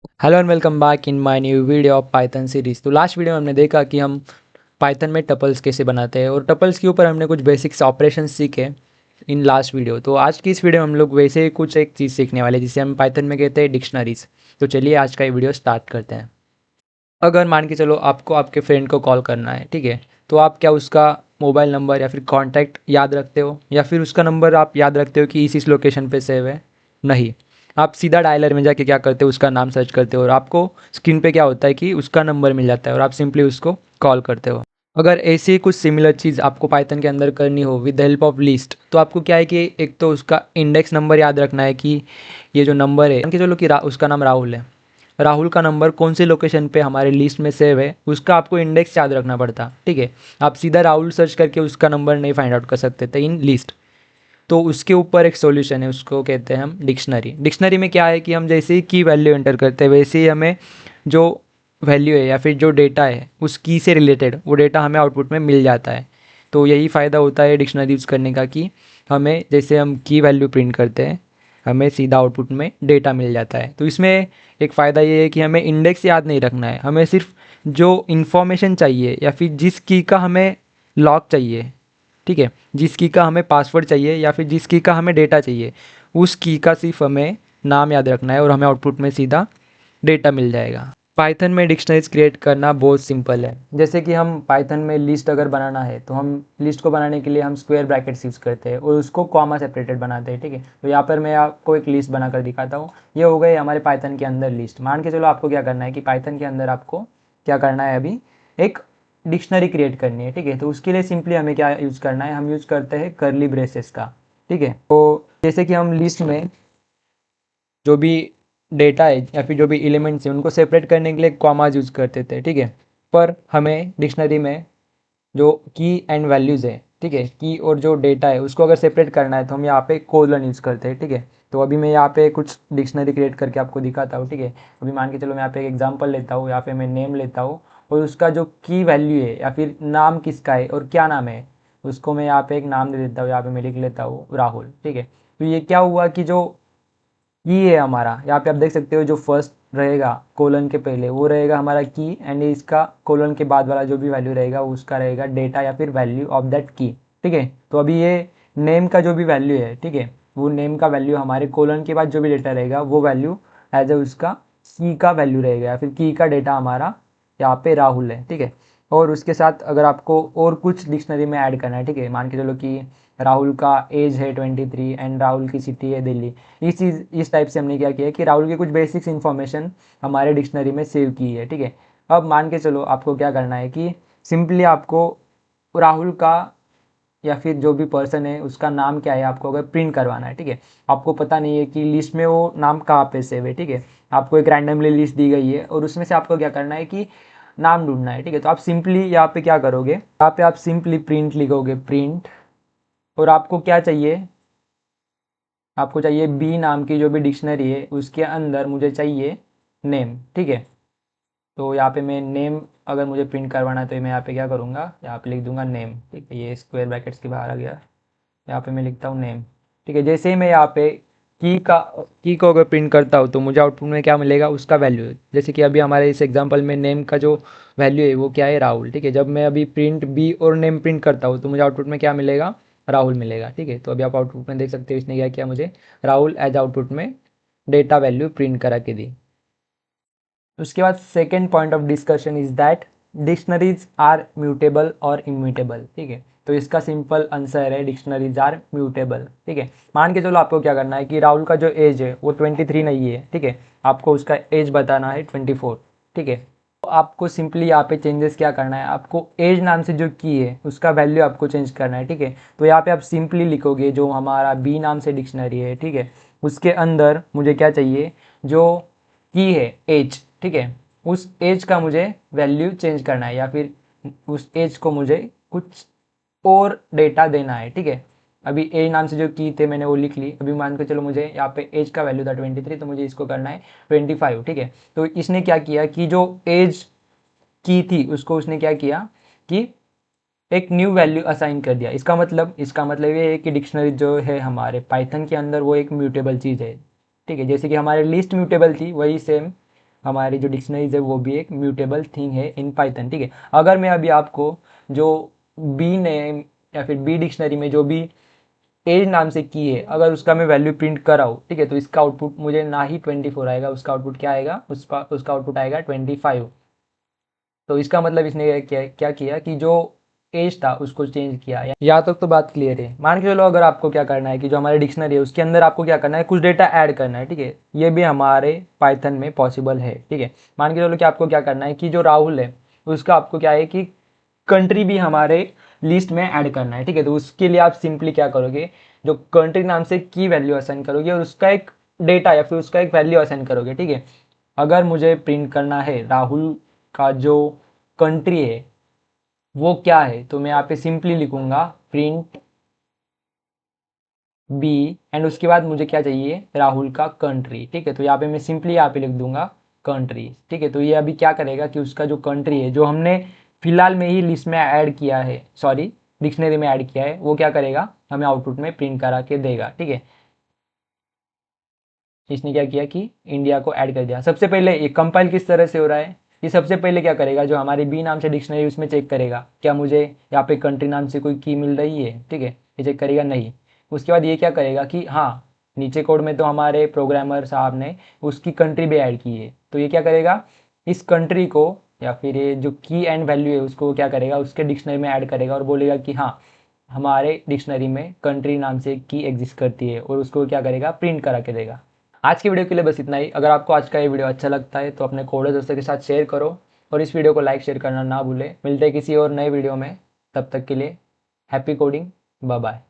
Hello and welcome back in my new video of Python series. तो last video में हमने देखा कि हम पाइथन में टपल्स कैसे बनाते हैं और टपल्स के ऊपर हमने कुछ बेसिक्स ऑपरेशंस सीखे इन लास्ट वीडियो। तो आज की इस वीडियो में हम लोग वैसे ही कुछ एक चीज़ सीखने वाले हैं जिसे हम पाइथन में कहते हैं डिक्शनरीज। तो चलिए आज का ये वीडियो स्टार्ट करते हैं। अगर मान के चलो आपको आपके फ्रेंड को कॉल करना है, ठीक है, तो आप क्या उसका मोबाइल नंबर या फिर कॉन्टैक्ट याद रखते हो या फिर उसका नंबर आप याद रखते हो कि इस लोकेशन पे सेव है? नहीं, आप सीधा डायलर में जाके क्या करते हो, उसका नाम सर्च करते हो और आपको स्क्रीन पे क्या होता है कि उसका नंबर मिल जाता है और आप सिंपली उसको कॉल करते हो। अगर ऐसी ही कुछ सिमिलर चीज़ आपको पाइथन के अंदर करनी हो with the help of list, तो आपको क्या है कि एक तो उसका इंडेक्स नंबर याद रखना है कि ये जो नंबर है, मान के चलो कि उसका नाम राहुल है। राहुल का नंबर कौन से लोकेशन पे हमारे लिस्ट में सेव है उसका आपको इंडेक्स याद रखना पड़ता, ठीक है। आप सीधा राहुल सर्च करके उसका नंबर नहीं फाइंड आउट कर सकते थे इन लिस्ट। तो उसके ऊपर एक सॉल्यूशन है, उसको कहते हैं हम डिक्शनरी। डिक्शनरी में क्या है कि हम जैसे ही की वैल्यू एंटर करते हैं वैसे ही हमें जो वैल्यू है या फिर जो डेटा है उस की से रिलेटेड वो डेटा हमें आउटपुट में मिल जाता है। तो यही फ़ायदा होता है डिक्शनरी यूज़ करने का कि हमें जैसे हम की वैल्यू प्रिंट करते हैं हमें सीधा आउटपुट में डेटा मिल जाता है। तो इसमें एक फ़ायदा ये है कि हमें इंडेक्स याद नहीं रखना है, हमें सिर्फ जो इन्फॉर्मेशन चाहिए या फिर जिस की का हमें लॉक चाहिए, ठीक है, जिस की का हमें पासवर्ड चाहिए या फिर जिस की का हमें डेटा चाहिए, उस की का सिर्फ हमें नाम याद रखना है और हमें आउटपुट में सीधा डेटा मिल जाएगा। पाइथन में डिक्शनरीज क्रिएट करना बहुत सिंपल है। जैसे कि हम पाइथन में लिस्ट अगर बनाना है तो हम लिस्ट को बनाने के लिए हम स्क्वायर ब्रैकेट्स यूज़ करते हैं और उसको कॉमा सेपरेटेड बनाते हैं, ठीक है। तो यहाँ पर मैं आपको एक लिस्ट बनाकर दिखाता हूँ। ये हो गए हमारे पाइथन के अंदर लिस्ट। मान के चलो आपको क्या करना है कि पाइथन के अंदर आपको क्या करना है, अभी एक डिक्शनरी क्रिएट करनी है, ठीक है। तो उसके लिए सिंपली हमें क्या यूज़ करना है, हम यूज़ करते हैं कर्ली ब्रेसेस का, ठीक है। तो जैसे कि हम लिस्ट में जो भी डेटा है या फिर जो भी एलिमेंट्स हैं उनको सेपरेट करने के लिए कॉमाज यूज़ करते थे, ठीक है। पर हमें डिक्शनरी में जो की एंड वैल्यूज़ है, ठीक है, की और जो डेटा है उसको अगर सेपरेट करना है तो हम यहाँ पे कोलन यूज़ करते हैं, ठीक है। तो अभी मैं यहाँ पे कुछ डिक्शनरी क्रिएट करके आपको दिखाता हूँ, ठीक है। अभी मान के चलो मैं यहाँ पे एक एग्जांपल लेता हूँ, यहाँ पे मैं नेम लेता हूँ और उसका जो की वैल्यू है या फिर नाम किसका है और क्या नाम है उसको मैं यहाँ पे एक नाम दे देता हूँ, यहाँ पे मैं लिख लेता हूँ राहुल, ठीक है। तो ये क्या हुआ कि जो ये है हमारा, यहाँ पे आप देख सकते हो जो फर्स्ट रहेगा कोलन के पहले वो रहेगा हमारा की एंड इसका कोलन के बाद वाला जो भी वैल्यू रहेगा उसका रहेगा डेटा या फिर वैल्यू ऑफ दैट की, ठीक है। तो अभी ये नेम का जो भी वैल्यू है, ठीक है, वो नेम का वैल्यू हमारे कोलन के बाद जो भी डेटा रहेगा वो वैल्यू एज ए उसका की का वैल्यू रहेगा या फिर की का डेटा हमारा यहाँ पे राहुल है, ठीक है। और उसके साथ अगर आपको और कुछ डिक्शनरी में ऐड करना है, ठीक है, मान के चलो कि राहुल का एज है 23 एंड राहुल की सिटी है दिल्ली। इस टाइप से हमने क्या किया कि राहुल की कुछ बेसिक्स इन्फॉर्मेशन हमारे डिक्शनरी में सेव की है, ठीक है। अब मान के चलो आपको क्या करना है कि सिंपली आपको राहुल का या फिर जो भी पर्सन है उसका नाम क्या है आपको अगर प्रिंट करवाना है, ठीक है। आपको पता नहीं है कि लिस्ट में वो नाम कहाँ पे सेव है, ठीक है। आपको एक रैंडमली लिस्ट दी गई है और उसमें से आपको क्या करना है कि नाम ढूंढना है, ठीक है। तो आप सिंपली यहाँ पे क्या करोगे, यहाँ पे आप सिंपली प्रिंट लिखोगे, प्रिंट, और आपको क्या चाहिए, आपको चाहिए बी नाम की जो भी डिक्शनरी है उसके अंदर मुझे चाहिए नेम, ठीक है। तो यहाँ पे मैं नेम अगर मुझे प्रिंट करवाना है तो मैं यहाँ पे क्या करूँगा, यहाँ पे लिख दूंगा नेम, ठीक है। ये स्क्वायर ब्रैकेट्स के बाहर आ गया, यहाँ पे मैं लिखता हूँ नेम, ठीक है। जैसे ही मैं यहाँ पे की को अगर प्रिंट करता हूँ तो मुझे आउटपुट में क्या मिलेगा, उसका वैल्यू। जैसे कि अभी हमारे इस एग्जांपल में नेम का जो वैल्यू है वो क्या है, राहुल, ठीक है। जब मैं अभी प्रिंट बी और नेम प्रिंट करता हूँ तो मुझे आउटपुट में क्या मिलेगा, राहुल मिलेगा, ठीक है। तो अभी आप आउटपुट में देख सकते हो इसने क्या किया, मुझे राहुल एज आउटपुट में डेटा वैल्यू प्रिंट करा के दी। उसके बाद second point of discussion is that dictionaries are mutable और इम्यूटेबल, ठीक है। तो इसका सिंपल आंसर है डिक्शनरीज आर म्यूटेबल, ठीक है। मान के चलो आपको क्या करना है कि राहुल का जो एज है वो 23 नहीं है, ठीक है। आपको उसका एज बताना है 24, ठीक है। तो आपको सिंपली यहाँ पे चेंजेस क्या करना है, आपको एज नाम से जो की है उसका वैल्यू आपको चेंज करना है, ठीक है। तो यहाँ पे आप सिंपली लिखोगे जो हमारा बी नाम से डिक्शनरी है, ठीक है, उसके अंदर मुझे क्या चाहिए, जो की है एज, ठीक है, उस एज का मुझे वैल्यू चेंज करना है या फिर उस एज को मुझे कुछ और डेटा देना है, ठीक है। अभी एज नाम से जो की थे मैंने वो लिख ली। अभी मान के चलो मुझे यहाँ पे एज का वैल्यू था 23, तो मुझे इसको करना है 25, ठीक है। तो इसने क्या किया कि जो एज की थी उसको उसने क्या किया कि एक न्यू वैल्यू असाइन कर दिया। इसका मतलब ये है कि डिक्शनरी जो है हमारे पाइथन के अंदर वो एक म्यूटेबल चीज़ है, ठीक है। जैसे कि हमारे लिस्ट म्यूटेबल थी वही सेम हमारी जो डिक्शनरीज है वो भी एक म्यूटेबल थिंग है इन पाइथन, ठीक है। अगर मैं अभी आपको जो बी नेम या फिर बी डिक्शनरी में जो भी एज नाम से की है, अगर उसका मैं वैल्यू प्रिंट कराऊँ, ठीक है, तो इसका आउटपुट मुझे ना ही 24 आएगा, उसका आउटपुट क्या आएगा, उसका आउटपुट आएगा 25। तो इसका मतलब इसने क्या किया कि जो एज था उसको चेंज किया। यहाँ तक तो बात क्लियर है। मान के चलो अगर आपको क्या करना है कि जो हमारी डिक्शनरी है उसके अंदर आपको क्या करना है, कुछ डेटा ऐड करना है, ठीक है। ये भी हमारे पाइथन में पॉसिबल है, ठीक है। मान के चलो कि आपको क्या करना है कि जो राहुल है उसका आपको क्या है कि कंट्री भी हमारे लिस्ट में ऐड करना है, ठीक है। तो उसके लिए आप सिंपली क्या करोगे, जो कंट्री नाम से की वैल्यू असाइन करोगे और उसका एक डेटा या फिर उसका एक वैल्यू असाइन करोगे, ठीक है। अगर मुझे प्रिंट करना है राहुल का जो कंट्री है वो क्या है, तो मैं यहाँ पे सिंपली लिखूंगा प्रिंट बी एंड उसके बाद मुझे क्या चाहिए, राहुल का कंट्री, ठीक है। तो यहाँ पे मैं सिंपली यहाँ पे लिख दूंगा कंट्री, ठीक है। तो ये अभी क्या करेगा कि उसका जो कंट्री है जो हमने फिलहाल में ही लिस्ट में ऐड किया है, सॉरी डिक्शनरी में ऐड किया है, वो क्या करेगा, हमें आउटपुट में प्रिंट करा के देगा, ठीक है। इसने क्या किया कि इंडिया को ऐड कर दिया। सबसे पहले ये कंपाइल किस तरह से हो रहा है, ये सबसे पहले क्या करेगा, जो हमारी बी नाम से डिक्शनरी उसमें चेक करेगा क्या मुझे यहाँ पे कंट्री नाम से कोई की मिल रही है, ठीक है, ये चेक करेगा नहीं। उसके बाद ये क्या करेगा कि हाँ नीचे कोड में तो हमारे प्रोग्रामर साहब ने उसकी कंट्री भी ऐड की है, तो ये क्या करेगा, इस कंट्री को या फिर ये जो की एंड वैल्यू है उसको क्या करेगा, उसके डिक्शनरी में ऐड करेगा और बोलेगा कि हाँ हमारे डिक्शनरी में कंट्री नाम से की एग्जिस्ट करती है, और उसको क्या करेगा, प्रिंट करा के देगा। आज की वीडियो के लिए बस इतना ही। अगर आपको आज का ये वीडियो अच्छा लगता है तो अपने कोडर दोस्तों के साथ शेयर करो और इस वीडियो को लाइक शेयर करना ना भूलें। मिलते हैं किसी और नए वीडियो में, तब तक के लिए हैप्पी कोडिंग, बाय बाय।